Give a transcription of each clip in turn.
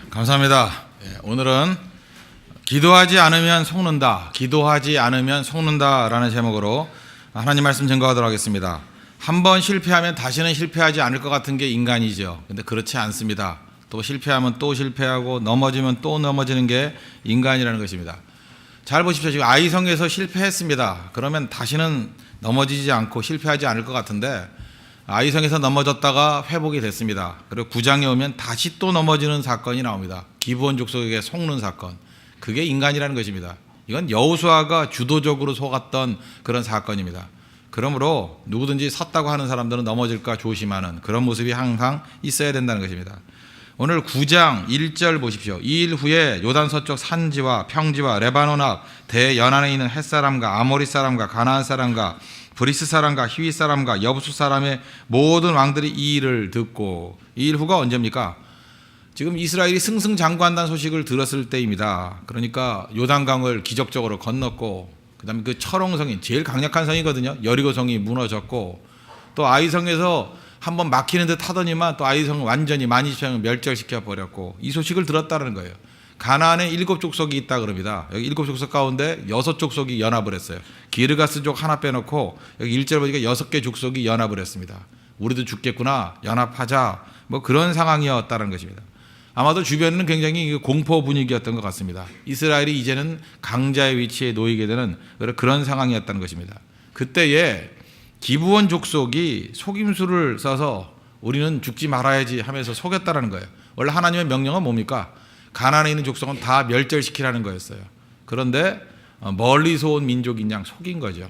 감사합니다. 오늘은 기도하지 않으면 속는다, 기도하지 않으면 속는다라는 제목으로 하나님 말씀 증거하도록 하겠습니다. 한번 실패하면 다시는 실패하지 않을 것 같은 게 인간이죠. 근데 그렇지 않습니다. 또 실패하면 또 실패하고 넘어지면 또 넘어지는 게 인간이라는 것입니다. 잘 보십시오. 지금 아이성에서 실패했습니다. 그러면 다시는 넘어지지 않고 실패하지 않을 것 같은데 아이성에서 넘어졌다가 회복이 됐습니다. 그리고 9장에 오면 다시 또 넘어지는 사건이 나옵니다. 기브온 족속에게 속는 사건. 그게 인간이라는 것입니다. 이건 여호수아가 주도적으로 속았던 그런 사건입니다. 그러므로 누구든지 섰다고 하는 사람들은 넘어질까 조심하는 그런 모습이 항상 있어야 된다는 것입니다. 오늘 9장 1절 보십시오. 이 일 후에 요단 서쪽 산지와 평지와 레바논 앞 대연안에 있는 헷사람과 아모리 사람과 가나안 사람과 브리스 사람과 히위 사람과 여부수 사람의 모든 왕들이 이 일을 듣고, 이 일 후가 언제입니까? 지금 이스라엘이 승승장구한다는 소식을 들었을 때입니다. 그러니까 요단강을 기적적으로 건넜고, 그 다음에 그 철옹성이 제일 강력한 성이거든요. 여리고성이 무너졌고, 또 아이성에서 한번 막히는 듯 하더니만 또 아이성을 완전히 만이천을 멸절시켜 버렸고, 이 소식을 들었다는 거예요. 가나안에 7족속이 있다 그럽니다. 여기 7족속 가운데 6족속이 연합을 했어요. 기르가스족 하나 빼놓고 여기 1절 보니까 6개 족속이 연합을 했습니다. 우리도 죽겠구나, 연합하자, 뭐 그런 상황이었다는 것입니다. 아마도 주변에는 굉장히 공포 분위기였던 것 같습니다. 이스라엘이 이제는 강자의 위치에 놓이게 되는 그런 상황이었다는 것입니다. 그때에 기브온 족속이 속임수를 써서 우리는 죽지 말아야지 하면서 속였다는 거예요. 원래 하나님의 명령은 뭡니까? 가나안에 있는 족속은 다 멸절시키라는 거였어요. 그런데 멀리서 온 민족인 양 속인 거죠.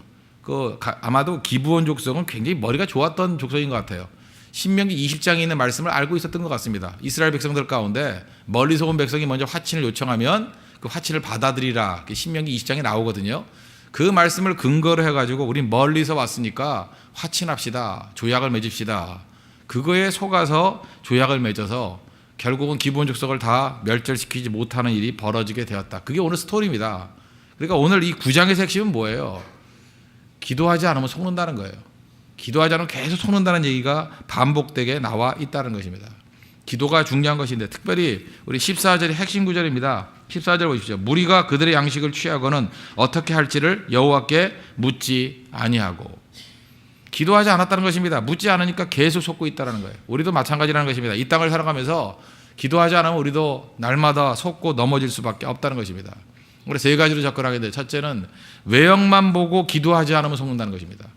아마도 기브온 족속은 굉장히 머리가 좋았던 족속인 것 같아요. 신명기 20장에 있는 말씀을 알고 있었던 것 같습니다. 이스라엘 백성들 가운데 멀리서 온 백성이 먼저 화친을 요청하면 그 화친을 받아들이라, 신명기 20장에 나오거든요. 그 말씀을 근거로 해가지고 우리 멀리서 왔으니까 화친합시다, 조약을 맺읍시다. 그거에 속아서 조약을 맺어서 결국은 기브온 족속을 다 멸절시키지 못하는 일이 벌어지게 되었다. 그게 오늘 스토리입니다. 그러니까 오늘 이 9장의 핵심은 뭐예요? 기도하지 않으면 속는다는 거예요. 기도하지 않으면 계속 속는다는 얘기가 반복되게 나와 있다는 것입니다. 기도가 중요한 것인데, 특별히 우리 14절이 핵심 구절입니다. 14절 보십시오. 무리가 그들의 양식을 취하고는 어떻게 할지를 여호와께 묻지 아니하고. 기도하지 않았다는 것입니다. 묻지 않으니까 계속 속고 있다는 거예요. 우리도 마찬가지라는 것입니다. 이 땅을 살아가면서 기도하지 않으면 우리도 날마다 속고 넘어질 수밖에 없다는 것입니다. 우리 세 가지로 접근하게 돼요. 첫째는 외형만 보고 기도하지 않으면 속는다는 것입니다.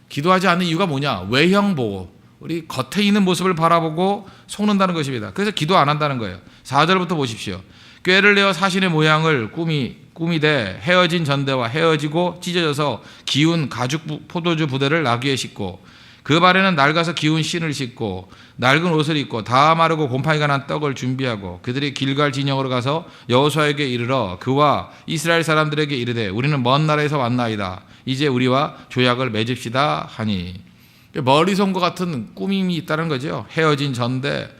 기도하지 않는 이유가 뭐냐? 외형 보고, 우리 겉에 있는 모습을 바라보고 속는다는 것입니다. 그래서 기도 안 한다는 거예요. 4절부터 보십시오. 꾀를 내어 사신의 모양을 꾸미되 헤어진 전대와 헤어지고 찢어져서 기운 가죽 포도주 부대를 나귀에 싣고 그 발에는 낡아서 기운 신을 싣고 낡은 옷을 입고 다 마르고 곰팡이가 난 떡을 준비하고 그들이 길갈 진영으로 가서 여호수아에게 이르러 그와 이스라엘 사람들에게 이르되 우리는 먼 나라에서 왔나이다. 이제 우리와 조약을 맺읍시다 하니, 멀리서 온 것 같은 꾸밈이 있다는 거죠. 헤어진 전대,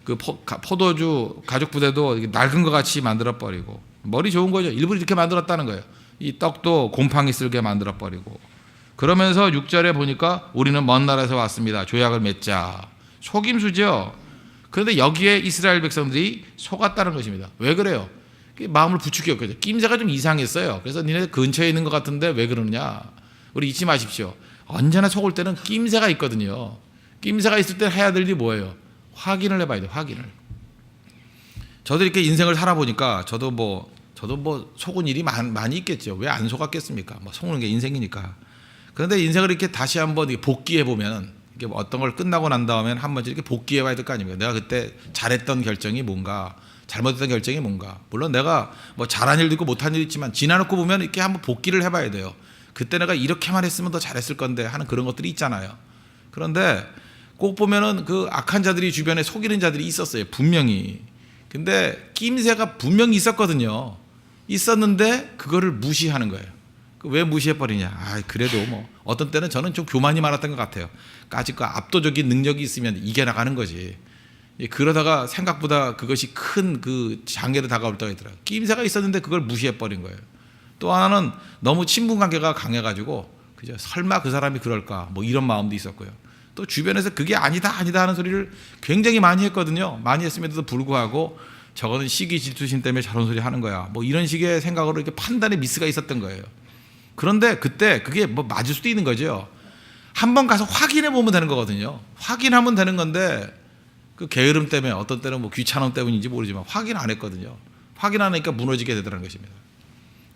그 포도주 가죽 부대도 낡은 것 같이 만들어 버리고, 머리 좋은 거죠. 일부러 이렇게 만들었다는 거예요. 이 떡도 곰팡이 쓸게 만들어 버리고. 그러면서 6절에 보니까 우리는 먼 나라에서 왔습니다. 조약을 맺자. 속임수죠. 그런데 여기에 이스라엘 백성들이 속았다는 것입니다. 왜 그래요? 마음을 부추겼거든요. 낌새가 좀 이상했어요. 그래서 니네 근처에 있는 것 같은데 왜 그러느냐. 우리 잊지 마십시오. 언제나 속을 때는 낌새가 있거든요. 낌새가 있을 때 해야 될 일이 뭐예요? 확인을 해봐야 돼요. 확인을. 저도 이렇게 인생을 살아보니까 저도 속은 일이 많이 있겠죠. 왜 안 속았겠습니까? 속는 게 인생이니까. 그런데 인생을 이렇게 다시 한번 복기해 보면, 이게 어떤 걸 끝나고 난 다음에 한 번씩 이렇게 복기해 봐야 될 거 아닙니까? 내가 그때 잘했던 결정이 뭔가, 잘못했던 결정이 뭔가. 물론 내가 잘한 일도 있고 못한 일도 있지만 지나놓고 보면 이렇게 한번 복기를 해봐야 돼요. 그때 내가 이렇게만 했으면 더 잘했을 건데 하는 그런 것들이 있잖아요. 그런데 꼭 보면은 그 악한 자들이 주변에 속이는 자들이 있었어요. 분명히. 근데 낌새가 분명히 있었거든요. 있었는데 그거를 무시하는 거예요. 왜 무시해버리냐? 그래도 어떤 때는 저는 좀 교만이 많았던 것 같아요. 까짓거 압도적인 능력이 있으면 이겨나가는 거지. 그러다가 생각보다 그것이 큰 그 장애로 다가올 때가 있더라고요. 낌새가 있었는데 그걸 무시해버린 거예요. 또 하나는 너무 친분 관계가 강해가지고 그죠? 설마 그 사람이 그럴까? 이런 마음도 있었고요. 또 주변에서 그게 아니다 하는 소리를 굉장히 많이 했거든요. 많이 했음에도 불구하고 저거는 시기 질투심 때문에 저런 소리 하는 거야. 뭐 이런 식의 생각으로 이렇게 판단에 미스가 있었던 거예요. 그런데 그때 그게 뭐 맞을 수도 있는 거죠. 한번 가서 확인해 보면 되는 거거든요. 확인하면 되는 건데 그 게으름 때문에 어떤 때는 뭐 귀찮음 때문인지 모르지만 확인 안 했거든요. 확인 안 하니까 무너지게 되더라는 것입니다.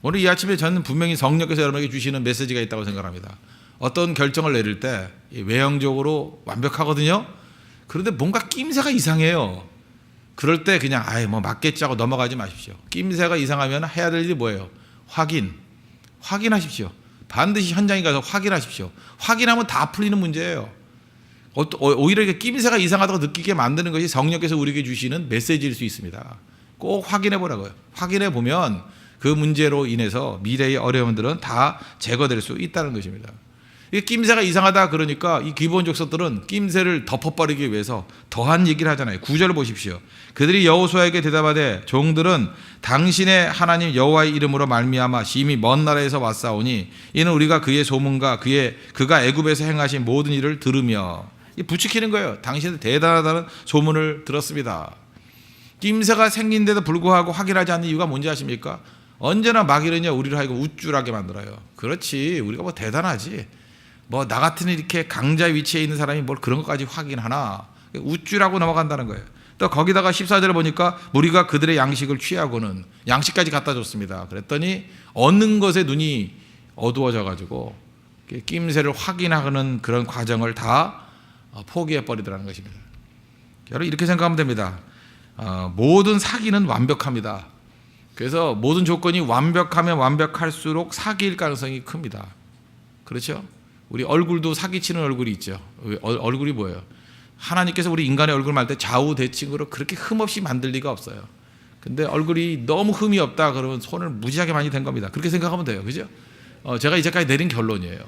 오늘 이 아침에 저는 분명히 성령께서 여러분에게 주시는 메시지가 있다고 생각합니다. 어떤 결정을 내릴 때 외형적으로 완벽하거든요. 그런데 뭔가 낌새가 이상해요. 그럴 때 그냥 뭐 맞겠지 하고 넘어가지 마십시오. 낌새가 이상하면 해야 될 일이 뭐예요? 확인하십시오. 반드시 현장에 가서 확인하십시오. 확인하면 다 풀리는 문제예요. 오히려 이게 낌새가 이상하다고 느끼게 만드는 것이 성령께서 우리에게 주시는 메시지일 수 있습니다. 꼭 확인해 보라고요. 확인해 보면 그 문제로 인해서 미래의 어려움들은 다 제거될 수 있다는 것입니다. 이게 낌새가 이상하다 그러니까 이 기본적 것들은 낌새를 덮어버리기 위해서 더한 얘기를 하잖아요. 9절을 보십시오. 그들이 여호수아에게 대답하되 종들은 당신의 하나님 여호와의 이름으로 말미암아 심히 먼 나라에서 왔사오니 이는 우리가 그의 소문과 그가 애굽에서 행하신 모든 일을 들으며 부추기는 거예요. 당신은 대단하다는 소문을 들었습니다. 낌새가 생긴데도 불구하고 확인하지 않는 이유가 뭔지 아십니까? 언제나 마귀는요 우리를 하여금 우쭐하게 만들어요. 그렇지 우리가 뭐 대단하지 뭐 나 같은 이렇게 강자 위치에 있는 사람이 뭘 그런 것까지 확인하나 우쭐하고 넘어간다는 거예요. 또 거기다가 14절을 보니까 우리가 그들의 양식을 취하고는 양식까지 갖다 줬습니다. 그랬더니 얻는 것에 눈이 어두워져 가지고 낌새를 확인하는 그런 과정을 다 포기해 버리더라는 것입니다. 여러분 이렇게 생각하면 됩니다. 모든 사기는 완벽합니다. 그래서 모든 조건이 완벽하면 완벽할수록 사기일 가능성이 큽니다. 그렇죠? 우리 얼굴도 사기치는 얼굴이 있죠. 얼굴이 뭐예요? 하나님께서 우리 인간의 얼굴을 만들 때 좌우대칭으로 그렇게 흠없이 만들 리가 없어요. 근데 얼굴이 너무 흠이 없다 그러면 손을 무지하게 많이 댄 겁니다. 그렇게 생각하면 돼요. 그죠? 제가 이제까지 내린 결론이에요.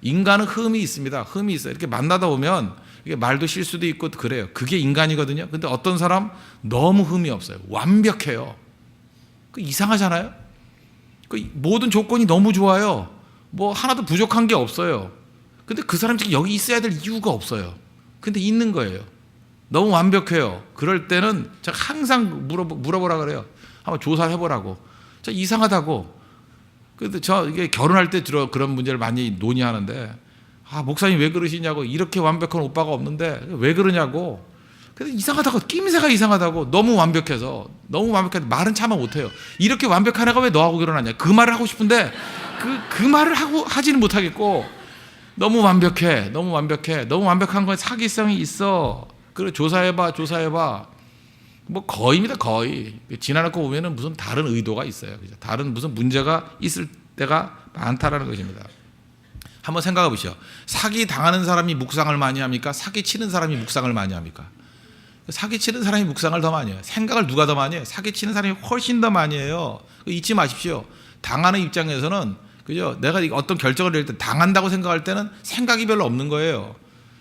인간은 흠이 있습니다. 흠이 있어요. 이렇게 만나다 보면 이게 말도 실수도 있고 그래요. 그게 인간이거든요. 근데 어떤 사람 너무 흠이 없어요. 완벽해요. 그 이상하잖아요. 그 모든 조건이 너무 좋아요. 뭐 하나도 부족한 게 없어요. 근데 그 사람이 여기 있어야 될 이유가 없어요. 근데 있는 거예요. 너무 완벽해요. 그럴 때는 제가 항상 물어보라 그래요. 한번 조사를 해보라고. 저 이상하다고. 근데 저 이게 결혼할 때 그런 문제를 많이 논의하는데 목사님 왜 그러시냐고. 이렇게 완벽한 오빠가 없는데 왜 그러냐고. 근데 이상하다고. 낌새가 이상하다고. 너무 완벽해서 말은 차마 못해요. 이렇게 완벽한 애가 왜 너하고 결혼하냐. 그 말을 하고 싶은데 그 말을 하지는 못하겠고 너무 완벽해. 너무 완벽한 건 사기성이 있어. 그래 조사해봐. 뭐 거의입니다. 거의. 지나놓고 보면은 무슨 다른 의도가 있어요. 그죠? 다른 무슨 문제가 있을 때가 많다라는 것입니다. 한번 생각해 보시죠. 사기 당하는 사람이 묵상을 많이 합니까? 사기 치는 사람이 묵상을 많이 합니까? 사기 치는 사람이 묵상을 더 많이 해요. 생각을 누가 더 많이 해요? 사기 치는 사람이 훨씬 더 많이 해요. 잊지 마십시오. 당하는 입장에서는 그죠? 내가 어떤 결정을 내릴 때 당한다고 생각할 때는 생각이 별로 없는 거예요.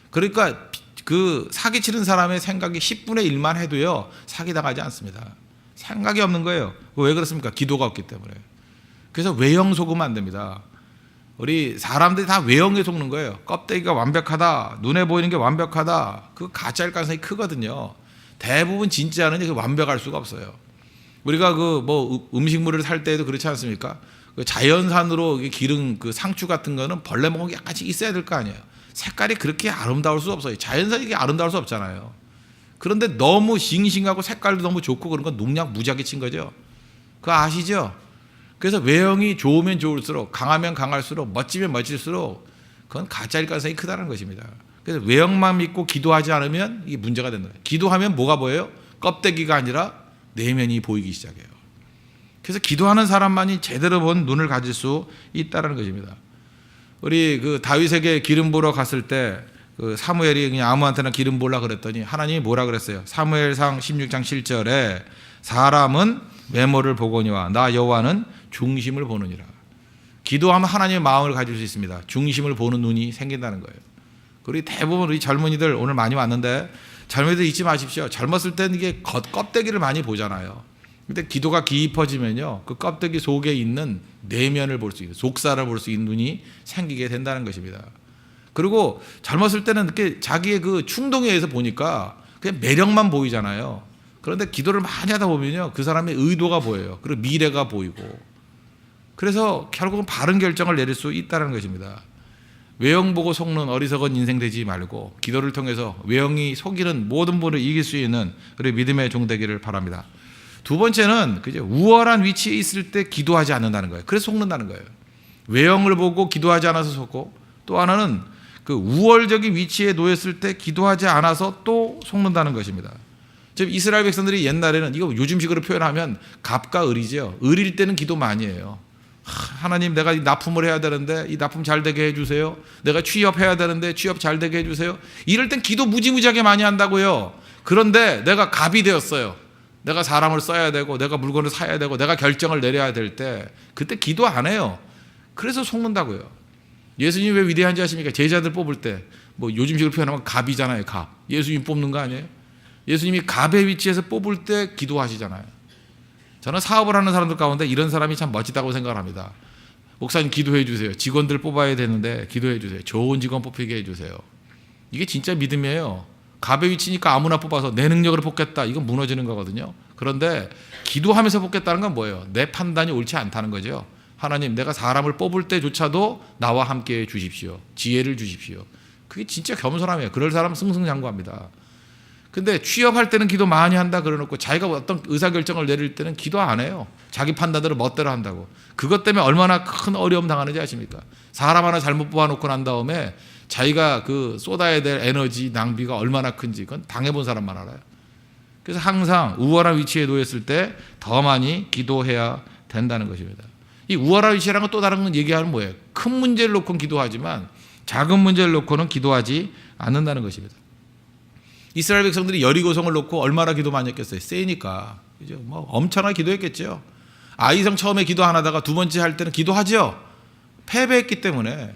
그러니까 그 사기 치는 사람의 생각이 10분의 1만 해도요 사기 당하지 않습니다. 생각이 없는 거예요. 왜 그렇습니까? 기도가 없기 때문에. 그래서 외형 속으면 안 됩니다. 우리 사람들이 다 외형에 속는 거예요. 껍데기가 완벽하다, 눈에 보이는 게 완벽하다, 그거 가짜일 가능성이 크거든요. 대부분 진짜는 완벽할 수가 없어요. 우리가 그 뭐 음식물을 살 때에도 그렇지 않습니까? 그 자연산으로 기른 그 상추 같은 거는 벌레 먹은 게 약간씩 있어야 될 거 아니에요. 색깔이 그렇게 아름다울 수 없어요. 자연산이 이게 아름다울 수 없잖아요. 그런데 너무 싱싱하고 색깔도 너무 좋고 그런 건 농약 무지하게 친 거죠. 그거 아시죠? 그래서 외형이 좋으면 좋을수록 강하면 강할수록 멋지면 멋질수록 그건 가짜일 가능성이 크다는 것입니다. 그래서 외형만 믿고 기도하지 않으면 이게 문제가 된다. 기도하면 뭐가 보여요? 껍데기가 아니라 내면이 보이기 시작해요. 그래서 기도하는 사람만이 제대로 본 눈을 가질 수 있다는 것입니다. 우리 그 다윗에게 기름 부으러 갔을 때 그 사무엘이 그냥 아무한테나 기름 부으라 그랬더니 하나님이 뭐라 그랬어요? 사무엘상 16장 7절에 사람은 외모를 보거니와 나 여호와는 중심을 보느니라. 기도하면 하나님의 마음을 가질 수 있습니다. 중심을 보는 눈이 생긴다는 거예요. 그리고 대부분 우리 젊은이들 오늘 많이 왔는데 젊은이들 잊지 마십시오. 젊었을 때는 이게 껍데기를 많이 보잖아요. 근데 기도가 깊어지면요 그 껍데기 속에 있는 내면을 볼 수 있는 속살을 볼 수 있는 눈이 생기게 된다는 것입니다. 그리고 젊었을 때는 이렇게 자기의 그 충동에 의해서 보니까 그냥 매력만 보이잖아요. 그런데 기도를 많이 하다 보면요, 그 사람의 의도가 보여요. 그리고 미래가 보이고. 그래서 결국은 바른 결정을 내릴 수 있다는 것입니다. 외형 보고 속는 어리석은 인생 되지 말고 기도를 통해서 외형이 속이는 모든 분을 이길 수 있는 우리 믿음의 종 되기를 바랍니다. 두 번째는 우월한 위치에 있을 때 기도하지 않는다는 거예요. 그래서 속는다는 거예요. 외형을 보고 기도하지 않아서 속고, 또 하나는 그 우월적인 위치에 놓였을 때 기도하지 않아서 또 속는다는 것입니다. 즉 이스라엘 백성들이 옛날에는, 이거 요즘식으로 표현하면 갑과 을이죠. 을일 때는 기도 많이 해요. 하나님, 내가 이 납품을 해야 되는데 이 납품 잘 되게 해주세요. 내가 취업해야 되는데 취업 잘 되게 해주세요. 이럴 땐 기도 무지무지하게 많이 한다고요. 그런데 내가 갑이 되었어요. 내가 사람을 써야 되고 내가 물건을 사야 되고 내가 결정을 내려야 될 때 그때 기도 안 해요. 그래서 속는다고요. 예수님이 왜 위대한지 아십니까? 제자들 뽑을 때 뭐 요즘식으로 표현하면 갑이잖아요. 갑. 예수님 뽑는 거 아니에요? 예수님이 갑의 위치에서 뽑을 때 기도하시잖아요. 저는 사업을 하는 사람들 가운데 이런 사람이 참 멋지다고 생각을 합니다. 목사님 기도해 주세요. 직원들 뽑아야 되는데 기도해 주세요. 좋은 직원 뽑히게 해 주세요. 이게 진짜 믿음이에요. 갑의 위치니까 아무나 뽑아서 내 능력으로 뽑겠다. 이건 무너지는 거거든요. 그런데 기도하면서 뽑겠다는 건 뭐예요? 내 판단이 옳지 않다는 거죠. 하나님, 내가 사람을 뽑을 때조차도 나와 함께 해 주십시오. 지혜를 주십시오. 그게 진짜 겸손함이에요. 그럴 사람은 승승장구합니다. 근데 취업할 때는 기도 많이 한다 그러놓고 자기가 어떤 의사결정을 내릴 때는 기도 안 해요. 자기 판단대로 멋대로 한다고. 그것 때문에 얼마나 큰 어려움 당하는지 아십니까? 사람 하나 잘못 뽑아놓고 난 다음에 자기가 그 쏟아야 될 에너지 낭비가 얼마나 큰지 그건 당해본 사람만 알아요. 그래서 항상 우월한 위치에 놓였을 때 더 많이 기도해야 된다는 것입니다. 이 우월한 위치라는 건 또 다른 건 얘기하는 뭐예요? 큰 문제를 놓고는 기도하지만 작은 문제를 놓고는 기도하지 않는다는 것입니다. 이스라엘 백성들이 여리고성을 놓고 얼마나 기도 많이 했겠어요? 세니까. 그죠? 뭐 엄청나게 기도했겠죠. 아이성 처음에 기도 안 하다가 두 번째 할 때는 기도하죠. 패배했기 때문에.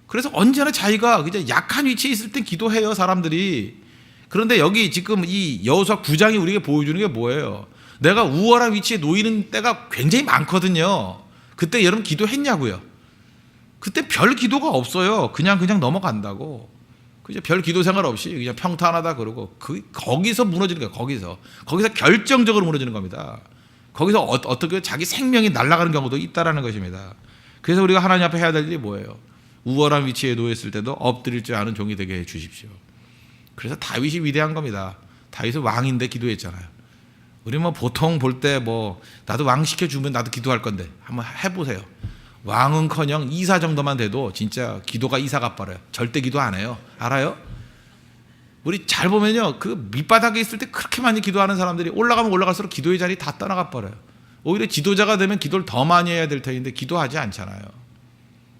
그래서 언제나 자기가 그냥 약한 위치에 있을 때 기도해요, 사람들이. 그런데 여기 지금 이 여호수아 9장이 우리에게 보여주는 게 뭐예요? 내가 우월한 위치에 놓이는 때가 굉장히 많거든요. 그때 여러분 기도했냐고요? 그때 별 기도가 없어요. 그냥 넘어간다고. 그죠? 별 기도 생활 없이 그냥 평탄하다 그러고 거기서 무너지는 거예요. 거기서 결정적으로 무너지는 겁니다. 거기서 어떻게 자기 생명이 날아가는 경우도 있다라는 것입니다. 그래서 우리가 하나님 앞에 해야 될 일이 뭐예요? 우월한 위치에 놓였을 때도 엎드릴 줄 아는 종이 되게 해 주십시오. 그래서 다윗이 위대한 겁니다. 다윗은 왕인데 기도했잖아요. 우리 뭐 보통 볼 때 뭐 나도 왕 시켜주면 나도 기도할 건데 한번 해보세요. 왕은커녕 이사 정도만 돼도 진짜 기도가 이사가 빠져요. 절대 기도 안 해요. 알아요? 우리 잘 보면요, 그 밑바닥에 있을 때 그렇게 많이 기도하는 사람들이 올라가면 올라갈수록 기도의 자리 다 떠나가 버려요. 오히려 지도자가 되면 기도를 더 많이 해야 될 텐데 기도하지 않잖아요.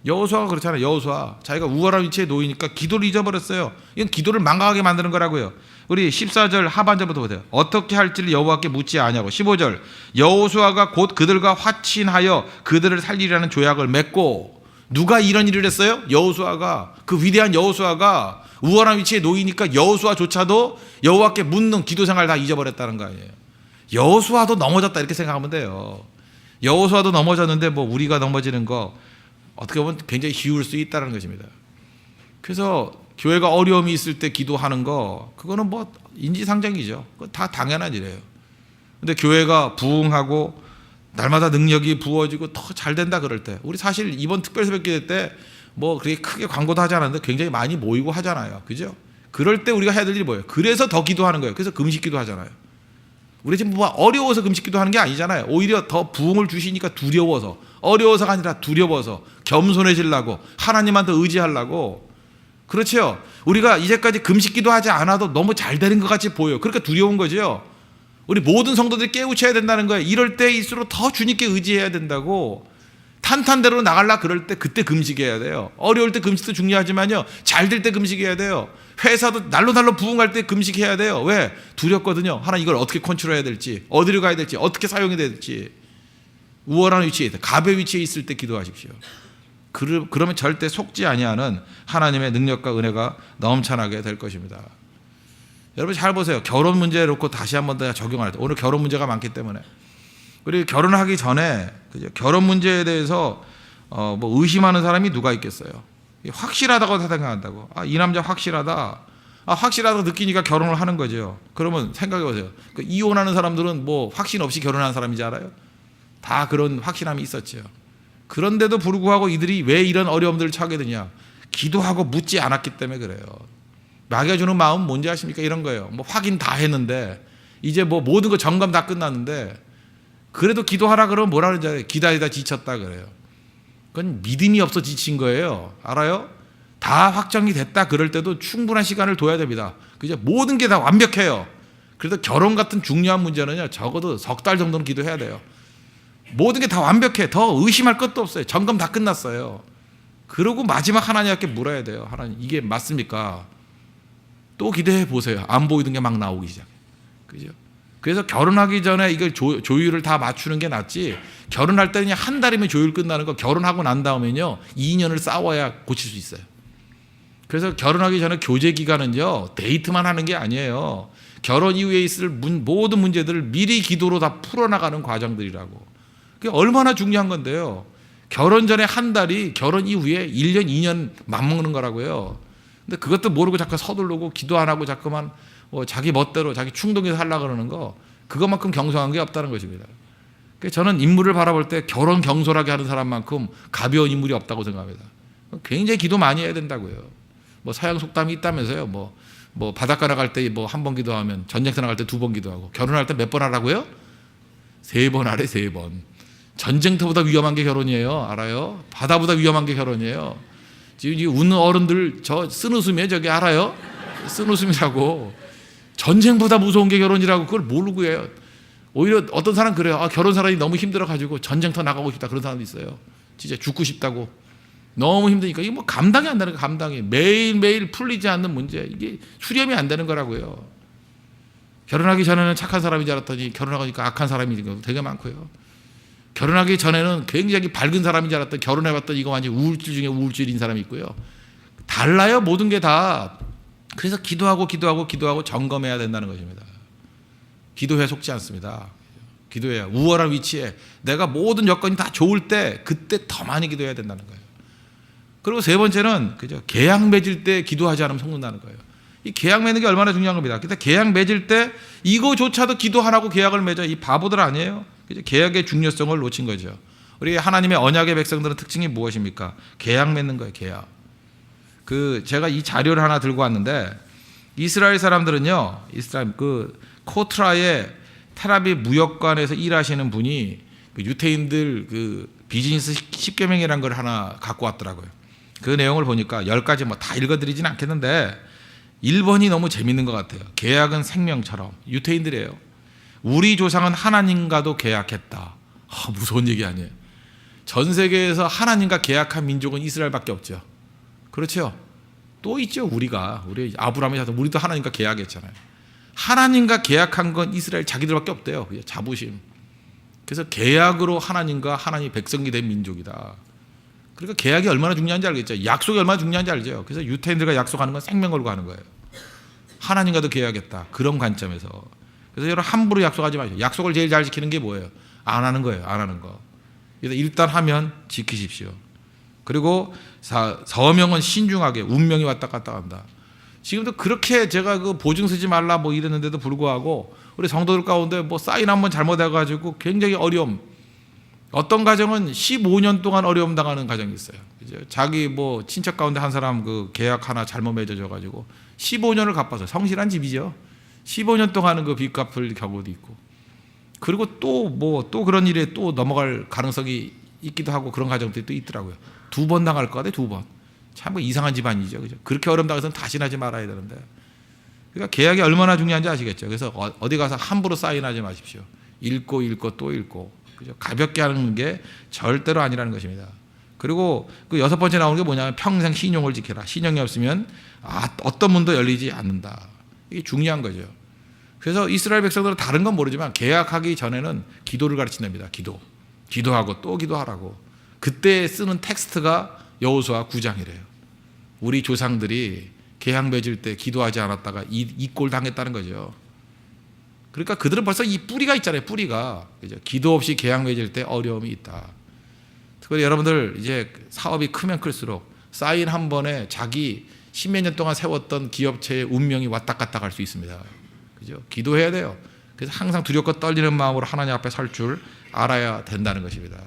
여호수아가 그렇잖아요. 여호수아 자기가 우월한 위치에 놓이니까 기도를 잊어버렸어요. 이건 기도를 망각하게 만드는 거라고요. 우리 14절 하반절부터 보세요. 어떻게 할지를 여호와께 묻지 아니하고 15절 여호수아가 곧 그들과 화친하여 그들을 살리라는 조약을 맺고. 누가 이런 일을 했어요? 여호수아가. 그 위대한 여호수아가 우월한 위치에 놓이니까 여호수아조차도 여호와께 묻는 기도 생활 다 잊어버렸다는 거 아니에요. 여호수아도 넘어졌다 이렇게 생각하면 돼요. 여호수아도 넘어졌는데 뭐 우리가 넘어지는 거 어떻게 보면 굉장히 쉬울 수 있다는 것입니다. 그래서 교회가 어려움이 있을 때 기도하는 거 그거는 뭐 인지상정이죠. 그거 다 당연한 일이에요. 근데 교회가 부흥하고 날마다 능력이 부어지고 더 잘 된다 그럴 때, 우리 사실 이번 특별새벽기도 때 뭐 그렇게 크게 광고도 하지 않았는데 굉장히 많이 모이고 하잖아요. 그죠? 그럴 때 우리가 해야 될 일이 뭐예요? 그래서 더 기도하는 거예요. 그래서 금식기도 하잖아요. 우리 지금 뭐 어려워서 금식기도 하는 게 아니잖아요. 오히려 더 부흥을 주시니까 두려워서, 어려워서가 아니라 두려워서 겸손해지려고, 하나님한테 의지하려고. 그렇죠? 우리가 이제까지 금식기도 하지 않아도 너무 잘 되는 것 같이 보여요. 그러니까 두려운 거죠. 우리 모든 성도들이 깨우쳐야 된다는 거예요. 이럴 때일수록 더 주님께 의지해야 된다고. 탄탄대로 나가려 그럴 때 그때 금식해야 돼요. 어려울 때 금식도 중요하지만요, 잘 될 때 금식해야 돼요. 회사도 날로 부흥할 때 금식해야 돼요. 왜? 두렵거든요. 하나 이걸 어떻게 컨트롤해야 될지, 어디로 가야 될지, 어떻게 사용해야 될지. 우월한 위치에 있다. 갑의 위치에 있을 때 기도하십시오. 그러면 절대 속지 아니하는 하나님의 능력과 은혜가 넘쳐나게 될 것입니다. 여러분 잘 보세요. 결혼 문제 놓고 다시 한번 더 적용할 때, 오늘 결혼 문제가 많기 때문에 우리 결혼하기 전에 결혼 문제에 대해서 뭐 의심하는 사람이 누가 있겠어요? 확실하다고 생각한다고. 이 남자 확실하다. 확실하다고 느끼니까 결혼을 하는 거죠. 그러면 생각해 보세요. 이혼하는 사람들은 뭐 확신 없이 결혼한 사람인지 알아요? 다 그런 확신함이 있었죠. 그런데도 불구하고 이들이 왜 이런 어려움들을 처하게 되냐? 기도하고 묻지 않았기 때문에 그래요. 마귀가 주는 마음은 뭔지 아십니까? 이런 거예요. 뭐 확인 다 했는데 이제 뭐 모든 거 점검 다 끝났는데 그래도 기도하라 그러면 뭐라 그러는지 알아요? 기다리다 지쳤다 그래요. 그건 믿음이 없어 지친 거예요. 알아요? 다 확정이 됐다 그럴 때도 충분한 시간을 둬야 됩니다. 그죠? 모든 게 다 완벽해요. 그래도 결혼 같은 중요한 문제는요, 적어도 석 달 정도는 기도해야 돼요. 모든 게 다 완벽해. 더 의심할 것도 없어요. 점검 다 끝났어요. 그러고 마지막 하나님께 물어야 돼요. 하나님, 이게 맞습니까? 또 기도해 보세요. 안 보이던 게 막 나오기 시작해요. 그죠? 그래서 결혼하기 전에 이걸 조율을 다 맞추는 게 낫지, 결혼할 때는 한 달이면 조율 끝나는 거, 결혼하고 난 다음에는요 2년을 싸워야 고칠 수 있어요. 그래서 결혼하기 전에 교제 기간은요 데이트만 하는 게 아니에요. 결혼 이후에 있을 모든 문제들을 미리 기도로 다 풀어나가는 과정들이라고. 그게 얼마나 중요한 건데요. 결혼 전에 한 달이 결혼 이후에 1년 2년 맞먹는 거라고요. 근데 그것도 모르고 자꾸 서두르고 기도 안 하고 자꾸만 자기 멋대로 자기 충동에서 하려고 그러는 거, 그것만큼 경솔한 게 없다는 것입니다. 그래서 저는 인물을 바라볼 때 결혼 경솔하게 하는 사람만큼 가벼운 인물이 없다고 생각합니다. 굉장히 기도 많이 해야 된다고요. 뭐 사형 속담이 있다면서요. 뭐 바닷가 나갈 때 뭐 한 번 기도하면 전쟁터 나갈 때 2번 기도하고, 결혼할 때 몇 번 하라고요? 3번 하래, 3번. 전쟁터보다 위험한 게 결혼이에요. 알아요? 바다보다 위험한 게 결혼이에요. 지금 웃는 어른들 저 쓴웃음이에요. 저기 알아요? 쓴웃음이라고. 전쟁보다 무서운 게 결혼이라고 그걸 모르고 해요. 오히려 어떤 사람 그래요. 결혼 사람이 너무 힘들어가지고 전쟁터 나가고 싶다, 그런 사람도 있어요. 진짜 죽고 싶다고. 너무 힘드니까 이게 뭐 감당이 안 되는 거, 감당이. 매일매일 풀리지 않는 문제, 이게 수렴이 안 되는 거라고요. 결혼하기 전에는 착한 사람인 줄 알았더니 결혼하니까 악한 사람인 경우도 되게 많고요. 결혼하기 전에는 굉장히 밝은 사람인 줄 알았더니 결혼해봤더니 이거 완전 우울증 중에 우울증인 사람이 있고요. 달라요, 모든 게 다. 그래서 기도하고 점검해야 된다는 것입니다. 기도에 속지 않습니다. 기도해야, 우월한 위치에 내가 모든 여건이 다 좋을 때 그때 더 많이 기도해야 된다는 거예요. 그리고 세 번째는 그죠, 계약 맺을 때 기도하지 않으면 속는다는 거예요. 이 계약 맺는 게 얼마나 중요한 겁니다. 근데 계약 맺을 때 이거조차도 기도 안 하고 계약을 맺어, 이 바보들 아니에요? 그죠? 계약의 중요성을 놓친 거죠. 우리 하나님의 언약의 백성들은 특징이 무엇입니까? 계약 맺는 거예요. 계약. 제가 이 자료를 하나 들고 왔는데, 이스라엘 사람들은요, 이스라엘 코트라의 테라비 무역관에서 일하시는 분이 유태인들 비즈니스 10계명이라는 걸 하나 갖고 왔더라고요. 그 내용을 보니까 10가지 뭐 다 읽어드리진 않겠는데 1번이 너무 재밌는 것 같아요. 계약은 생명처럼. 유태인들이에요. 우리 조상은 하나님과도 계약했다. 무서운 얘기 아니에요. 전 세계에서 하나님과 계약한 민족은 이스라엘밖에 없죠. 그렇죠? 또 있죠. 우리 아브라함의 자손, 우리도 하나님과 계약했잖아요. 하나님과 계약한 건 이스라엘 자기들밖에 없대요. 자부심. 그래서 계약으로 하나님과 하나님 백성이 된 민족이다. 그러니까 계약이 얼마나 중요한지 알겠죠. 약속이 얼마나 중요한지 알죠. 그래서 유태인들과 약속하는 건 생명 걸고 하는 거예요. 하나님과도 계약했다. 그런 관점에서. 그래서 여러분 함부로 약속하지 마세요. 약속을 제일 잘 지키는 게 뭐예요? 안 하는 거예요. 안 하는 거. 그래서 일단 하면 지키십시오. 그리고 서명은 신중하게, 운명이 왔다 갔다 한다. 지금도 그렇게 제가 보증 쓰지 말라 뭐 이랬는데도 불구하고 우리 성도들 가운데 뭐 사인 한번 잘못해가지고 굉장히 어려움. 어떤 가정은 15년 동안 어려움 당하는 가정이 있어요. 그죠? 자기 뭐 친척 가운데 한 사람 계약 하나 잘못 맺어져가지고 15년을 갚아서, 성실한 집이죠. 15년 동안 빚 갚을 경우도 있고. 그리고 또 그런 일에 또 넘어갈 가능성이 있기도 하고, 그런 가정들이 또 있더라고요. 2번 당할 거 같아요. 2번. 참 이상한 집안이죠. 그죠? 그렇게 어려움 당해서는 다시는 하지 말아야 되는데. 그러니까 계약이 얼마나 중요한지 아시겠죠. 그래서 어디 가서 함부로 사인하지 마십시오. 읽고 또 읽고. 그죠? 가볍게 하는 게 절대로 아니라는 것입니다. 그리고 6번째 나오는 게 뭐냐면 평생 신용을 지켜라. 신용이 없으면 어떤 문도 열리지 않는다. 이게 중요한 거죠. 그래서 이스라엘 백성들은 다른 건 모르지만 계약하기 전에는 기도를 가르친답니다. 기도하고 또 기도하라고. 그때 쓰는 텍스트가 여호수아 9장이래요. 우리 조상들이 계약 맺을 때 기도하지 않았다가 이 꼴 당했다는 거죠. 그러니까 그들은 벌써 이 뿌리가 있잖아요. 뿌리가. 그죠? 기도 없이 계약 맺을 때 어려움이 있다. 특별히 여러분들 이제 사업이 크면 클수록 사인 한 번에 자기 십몇 년 동안 세웠던 기업체의 운명이 왔다 갔다 갈 수 있습니다. 그죠? 기도해야 돼요. 그래서 항상 두렵고 떨리는 마음으로 하나님 앞에 설 줄 알아야 된다는 것입니다.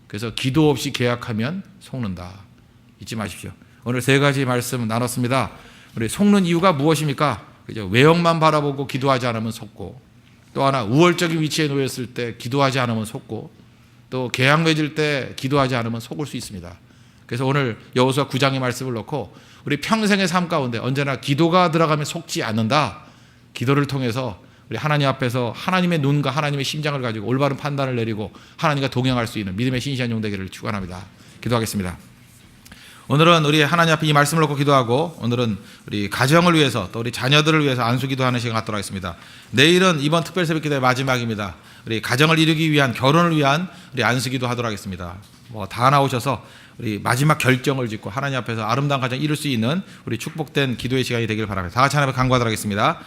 그래서 기도 없이 계약하면 속는다. 잊지 마십시오. 오늘 세 가지 말씀 나눴습니다. 우리 속는 이유가 무엇입니까? 그죠? 외형만 바라보고 기도하지 않으면 속고, 또 하나 우월적인 위치에 놓였을 때 기도하지 않으면 속고, 또 계약 맺을 때 기도하지 않으면 속을 수 있습니다. 그래서 오늘 여호수아 9장의 말씀을 놓고 우리 평생의 삶 가운데 언제나 기도가 들어가면 속지 않는다. 기도를 통해서 우리 하나님 앞에서 하나님의 눈과 하나님의 심장을 가지고 올바른 판단을 내리고 하나님과 동행할 수 있는 믿음의 신실한 종 되기를 축원합니다. 기도하겠습니다. 오늘은 우리 하나님 앞에 이 말씀을 놓고 기도하고, 오늘은 우리 가정을 위해서 또 우리 자녀들을 위해서 안수기도하는 시간 갖도록 하겠습니다. 내일은 이번 특별 새벽 기도의 마지막입니다. 우리 가정을 이루기 위한, 결혼을 위한 우리 안수기도 하도록 하겠습니다. 다 나오셔서 우리 마지막 결정을 짓고 하나님 앞에서 아름다운 가정 이룰 수 있는 우리 축복된 기도의 시간이 되기를 바랍니다. 다 같이 하나님 앞에 간구하도록 하겠습니다.